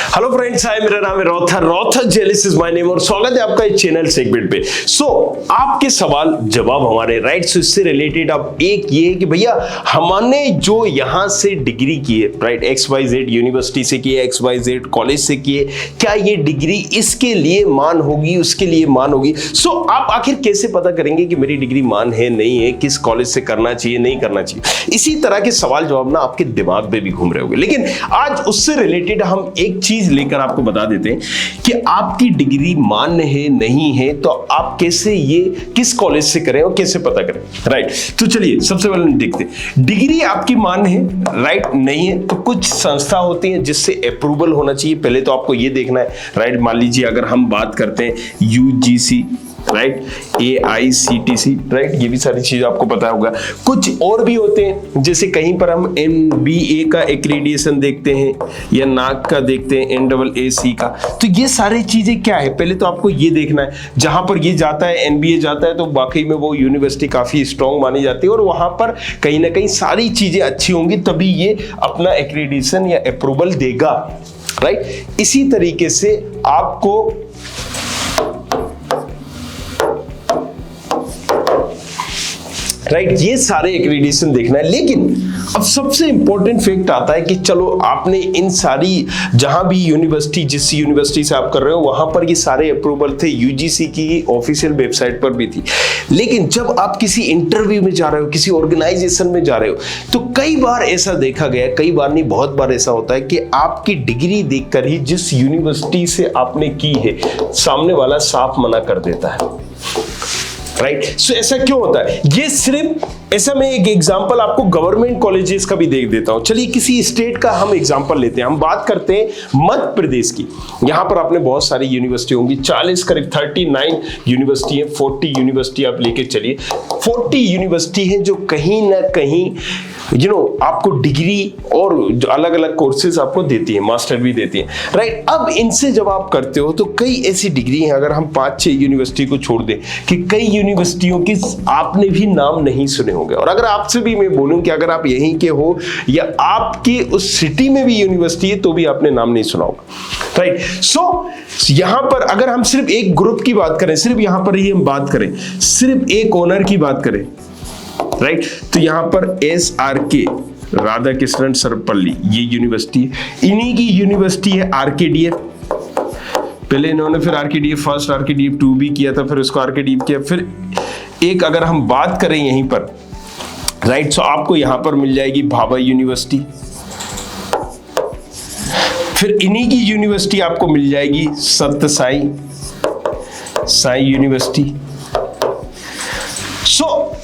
Hello friends, हाय, मेरा नाम है रॉथर जेलिस इज माय नेम और स्वागत है आपका इस चैनल सेगमेंट पे। आपके सवाल जवाब हमारे राइट इससे रिलेटेड अब एक ये है कि भैया हमने जो यहाँ से डिग्री की है राइट XYZ यूनिवर्सिटी से की है, XYZ कॉलेज से की है, क्या ये डिग्री इसके लिए मान होगी, उसके लिए मान होगी। आप आखिर कैसे पता करेंगे कि मेरी डिग्री मान है नहीं है, किस कॉलेज से करना चाहिए नहीं करना चाहिए। इसी तरह के सवाल जवाब ना आपके दिमाग में भी घूम रहे होंगे, लेकिन आज उससे रिलेटेड हम एक चीज लेकर आपको बता देते हैं कि आपकी डिग्री मान्य है नहीं है, तो आप कैसे ये किस कॉलेज से करें और कैसे पता करें राइट। तो चलिए सबसे पहले देखते हैं डिग्री आपकी मान्य है राइट नहीं है, तो कुछ संस्था होती है जिससे अप्रूवल होना चाहिए। पहले तो आपको ये देखना है राइट। मान लीजिए अगर हम बात करते हैं UGC राइट, AICTC राइट, ये भी सारी चीज आपको पता होगा। कुछ और भी होते हैं, जैसे कहीं पर हम MBA का एक्रेडिटेशन देखते हैं या NAAC का देखते हैं, NAAC का। तो ये सारी चीजें क्या है, पहले तो आपको ये देखना है। जहां पर ये जाता है MBA जाता है, तो वाकई में वो यूनिवर्सिटी काफी स्ट्रॉन्ग मानी जाती है और वहां पर कहीं ना कहीं सारी चीजें अच्छी होंगी, तभी ये अपना एक्रेडिटेशन या अप्रूवल देगा राइट। इसी तरीके से आपको राइट ये सारे एक्रेडिटेशन देखना है। लेकिन अब सबसे इंपॉर्टेंट फैक्ट आता है कि चलो आपने इन सारी जहां भी यूनिवर्सिटी जिस यूनिवर्सिटी से आप कर रहे हो वहां पर ये सारे अप्रूवल थे, UGC की ऑफिशियल वेबसाइट पर भी थी। लेकिन जब आप किसी इंटरव्यू में जा रहे हो, किसी ऑर्गेनाइजेशन में जा रहे हो, तो कई बार ऐसा देखा गया, कई बार नहीं बहुत बार ऐसा होता है कि आपकी डिग्री देखकर ही जिस यूनिवर्सिटी से आपने की है सामने वाला साफ मना कर देता है राइट। सो ऐसा क्यों होता है, ये सिर्फ ऐसा मैं एक एग्जांपल आपको गवर्नमेंट कॉलेजेस का भी देख देता हूं। चलिए किसी स्टेट का हम एग्जांपल लेते हैं। हम बात करते हैं मध्य प्रदेश की। यहां पर आपने बहुत सारी यूनिवर्सिटी होंगी, 40 करीब 39 यूनिवर्सिटी है, 40 यूनिवर्सिटी आप लेके चलिए। 40 यूनिवर्सिटी है जो कहीं ना कहीं आपको डिग्री और अलग अलग कोर्सेज आपको देती है, मास्टर भी देती है राइट। अब इनसे जब आप करते हो तो कई ऐसी डिग्री हैं, अगर हम 5-6 यूनिवर्सिटी को छोड़ दें, कि कई यूनिवर्सिटियों के आपने भी नाम नहीं सुने होंगे। और अगर आपसे भी मैं बोलूं कि अगर आप यहीं के हो या आपके उस सिटी में भी यूनिवर्सिटी है तो भी आपने नाम नहीं सुना होगा राइट। यहां पर अगर हम सिर्फ एक ग्रुप की बात करें, सिर्फ यहां पर ही हम बात करें, सिर्फ एक ओनर की बात करें राइट, तो यहां पर SRK राधा कृष्णन सर्वपल्ली ये यूनिवर्सिटी है। इन्हीं की यूनिवर्सिटी है RKDF। पहले इन्होंने फिर RKDF फर्स्ट, RKDF 2 भी किया था, फिर उसको RKDF किया। फिर एक अगर हम बात करें यहीं पर राइट, तो आपको यहां पर मिल जाएगी भाभा यूनिवर्सिटी। फिर इन्हीं की यूनिवर्सिटी आपको मिल जाएगी सत्य साई यूनिवर्सिटी।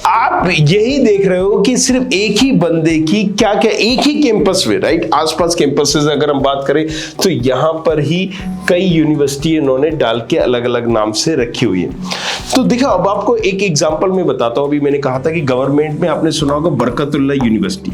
आप यही देख रहे हो कि सिर्फ एक ही बंदे की क्या क्या एक ही कैंपस में राइट, आसपास कैंपसेस अगर हम बात करें तो यहां पर ही कई यूनिवर्सिटी इन्होंने डाल के अलग अलग नाम से रखी हुई है। तो देखो अब आपको एक एग्जांपल में बताता हूं। अभी मैंने कहा था कि गवर्नमेंट में आपने सुना होगा बरकतुल्लाह यूनिवर्सिटी।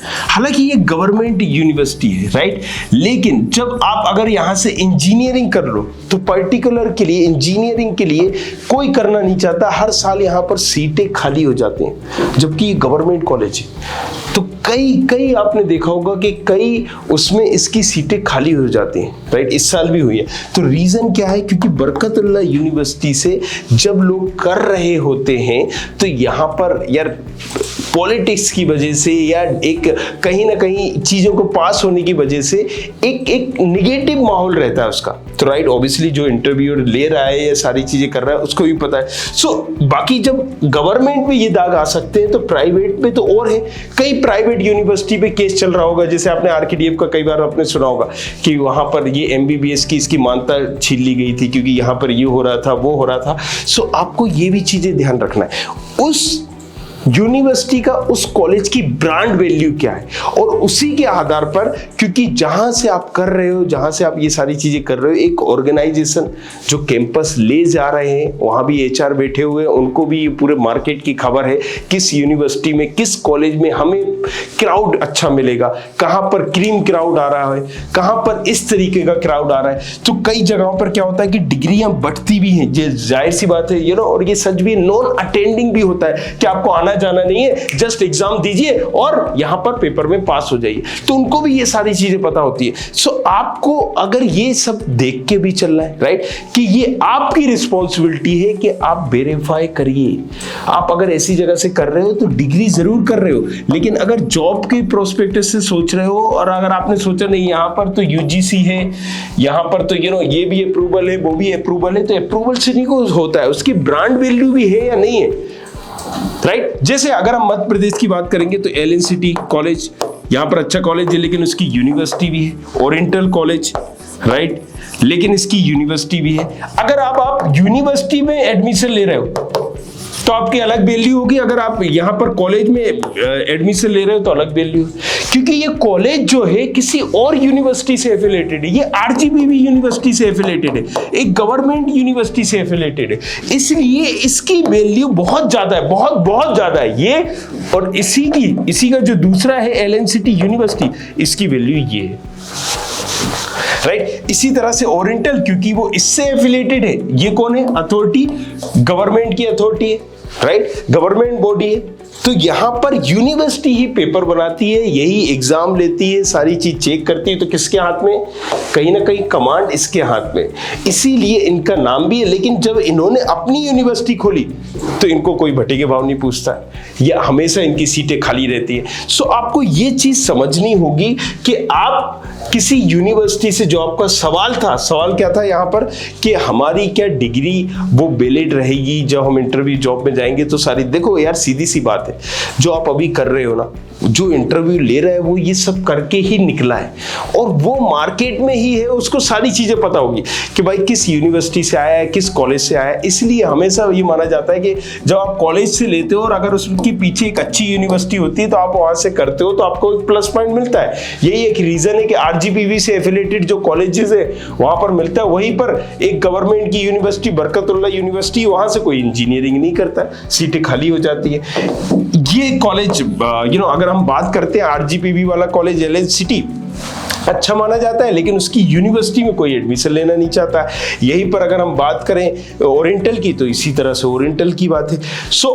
हालांकि ये गवर्नमेंट यूनिवर्सिटी है राइट, लेकिन जब आप अगर यहां से इंजीनियरिंग कर लो तो पर्टिकुलर के लिए इंजीनियरिंग के लिए कोई करना नहीं चाहता। हर साल यहां पर सीटें खाली हो जाती हैं, जबकि ये गवर्नमेंट कॉलेज है। तो कई आपने देखा होगा कि कई उसमें इसकी सीटें खाली हो जाती हैं राइट। इस साल भी हुई है। तो रीजन क्या है, क्योंकि बरकतुल्लाह यूनिवर्सिटी से जब लोग कर रहे होते हैं तो यहां पर यार पॉलिटिक्स की वजह से या एक कहीं ना कहीं चीजों को पास होने की वजह से एक निगेटिव माहौल रहता है उसका। तो राइट ऑब्वियसली जो इंटरव्यू ले रहा है या सारी चीजें कर रहा है उसको भी पता है। बाकी जब गवर्नमेंट में ये दाग आ सकते हैं तो प्राइवेट में तो और है। कई प्राइवेट यूनिवर्सिटी पे केस चल रहा होगा, जैसे आपने RKDF का कई बार आपने सुना होगा कि वहां पर ये MBBS की इसकी मान्यता छीन ली गई थी क्योंकि यहां पर ये हो रहा था वो हो रहा था। आपको ये भी चीजें ध्यान रखना है। उस यूनिवर्सिटी का उस कॉलेज की ब्रांड वैल्यू क्या है, और उसी के आधार पर, क्योंकि जहां से आप कर रहे हो, जहां से आप ये सारी चीजें कर रहे हो, एक ऑर्गेनाइजेशन जो कैंपस ले जा रहे हैं वहां भी HR बैठे हुए हैं, उनको भी पूरे मार्केट की खबर है किस यूनिवर्सिटी में किस कॉलेज में हमें क्राउड अच्छा मिलेगा, कहां पर क्रीम क्राउड आ रहा है, कहां पर इस तरीके का क्राउड आ रहा है। तो कई जगहों पर क्या होता है कि डिग्रियां बढ़ती भी हैं, जाहिर सी बात है और ये सच भी नॉन अटेंडिंग भी होता है कि आपको आना आना जाना नहीं है, जस्ट एग्जाम दीजिए और यहां पर पेपर में पास हो जाइए। तो उनको भी ये सारी चीजें पता होती है। सो आपको अगर ये सब देख के भी चलना है, राइट, कि ये आपकी रिस्पॉन्सिबिलिटी है कि आप वेरीफाई करिए। आप अगर ऐसी जगह से कर रहे हो तो डिग्री जरूर कर रहे हो, लेकिन अगर जॉब के प्रोस्पेक्टस से सोच रहे हो और अगर आपने सोचा नहीं यहां पर तो यूजीसी है, यहां पर तो ये भी अप्रूवल है, वो भी अप्रूवल है, तो अप्रूवल से नहीं कुछ होता है, उसकी ब्रांड वैल्यू भी है या नहीं है, राइट। जैसे अगर हम मध्य प्रदेश की बात करेंगे तो LNCT कॉलेज यहां पर अच्छा कॉलेज है, लेकिन उसकी यूनिवर्सिटी भी है। ओरिएंटल कॉलेज, राइट, लेकिन इसकी यूनिवर्सिटी भी है। अगर आप यूनिवर्सिटी में एडमिशन ले रहे हो तो आपकी अलग वैल्यू होगी, अगर आप यहां पर कॉलेज में एडमिशन ले रहे हो तो अलग वैल्यू, क्योंकि ये कॉलेज जो है किसी और यूनिवर्सिटी से एफिलेटेड है, ये RGPV यूनिवर्सिटी से एफिलेटेड है, एक गवर्नमेंट यूनिवर्सिटी से एफिलेटेड है, इसलिए इसकी वैल्यू बहुत ज्यादा है, बहुत बहुत ज्यादा है ये। और इसी का जो दूसरा है LNCT यूनिवर्सिटी, इसकी वैल्यू ये है, राइट। इसी तरह से ओरिएंटल, क्योंकि वो इससे एफिलेटेड है, ये कौन है, अथॉरिटी, गवर्नमेंट की अथॉरिटी है, राइट, गवर्नमेंट बॉडी है। तो यहां पर यूनिवर्सिटी ही पेपर बनाती है, यही एग्जाम लेती है, सारी चीज चेक करती है, तो किसके हाथ में, कहीं ना कहीं कमांड इसके हाथ में, इसीलिए इनका नाम भी है। लेकिन जब इन्होंने अपनी यूनिवर्सिटी खोली तो इनको कोई भट्टी के भाव नहीं पूछता, या हमेशा इनकी सीटें खाली रहती है। सो आपको ये चीज समझनी होगी कि आप किसी यूनिवर्सिटी से, जो आपका सवाल था, सवाल क्या था यहाँ पर, कि हमारी क्या डिग्री वो वैलिड रहेगी जब हम इंटरव्यू जॉब में जाएंगे। तो सारी, देखो यार सीधी सी बात है, जो आप अभी कर रहे हो ना, जो इंटरव्यू ले रहा है वो ये सब करके ही निकला है और वो मार्केट में ही है, उसको सारी चीजें पता होगी कि भाई किस यूनिवर्सिटी से आया है, किस कॉलेज से आया है। इसलिए हमेशा ये माना जाता है कि जब आप कॉलेज से लेते हो और अगर उसके पीछे एक अच्छी यूनिवर्सिटी होती है तो आप वहां से करते हो तो आपको एक प्लस पॉइंट मिलता है। यही एक रीजन है कि RGPV से एफिलेटेड जो कॉलेजेस है वहां पर मिलता है। वहीं पर एक गवर्नमेंट की यूनिवर्सिटी, बरकतुल्लाह यूनिवर्सिटी, वहां से कोई इंजीनियरिंग नहीं करता, सीटें खाली हो जाती है। ये कॉलेज अगर हम बात करते हैं RGPV वाला कॉलेज LNCT अच्छा माना जाता है, लेकिन उसकी यूनिवर्सिटी में कोई एडमिशन लेना नहीं चाहता। यहीं पर अगर हम बात करें ओरिएंटल की तो इसी तरह से ओरिएंटल की बात है। सो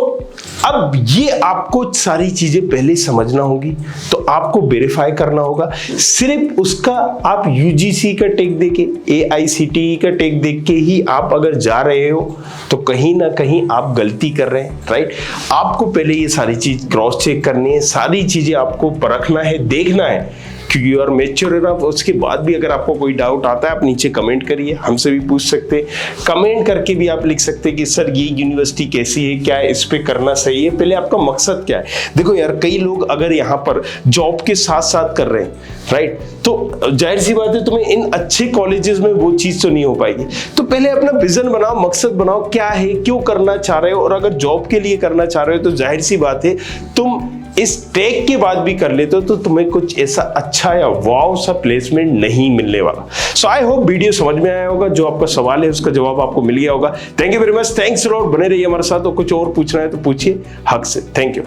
अब ये आपको सारी चीजें पहले समझना होगी, तो आपको वेरीफाई करना होगा। सिर्फ उसका आप UGC का टेक देके, AICTE का टेक देख के ही आप अगर जा रहे हो तो कहीं ना कहीं आप गलती कर रहे हैं, राइट। आपको पहले ये सारी चीज क्रॉस चेक करनी है, सारी चीजें आपको परखना है, देखना है, क्योंकि यू आर मैच्योर इनफ। उसके बाद भी अगर आपको कोई डाउट आता है आप नीचे कमेंट करिए, हमसे भी पूछ सकते हैं। कमेंट करके भी आप लिख सकते हैं कि सर ये यूनिवर्सिटी कैसी है, क्या इस पे करना सही है, पहले आपका मकसद क्या है। देखो यार, कई लोग अगर यहाँ पर जॉब के साथ साथ कर रहे हैं, राइट, तो जाहिर सी बात है तुम्हें इन अच्छे कॉलेजेस में वो चीज तो नहीं हो पाएगी। तो पहले अपना विजन बनाओ, मकसद बनाओ, क्या है, क्यों करना चाह रहे हो। और अगर जॉब के लिए करना चाह रहे हो तो जाहिर सी बात है तुम इस टेक के बाद भी कर लेते हो तो तुम्हें कुछ ऐसा अच्छा या वाव सा प्लेसमेंट नहीं मिलने वाला। सो आई होप वीडियो समझ में आया होगा, जो आपका सवाल है उसका जवाब आपको मिल गया होगा। Thank you very much, thanks a lot, बने रहिए हमारे साथ। और कुछ और पूछना है तो पूछिए हक से। Thank you.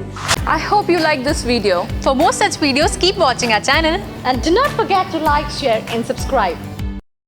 I hope you like this video. For more such videos, keep watching our channel and do not forget to like, share and subscribe.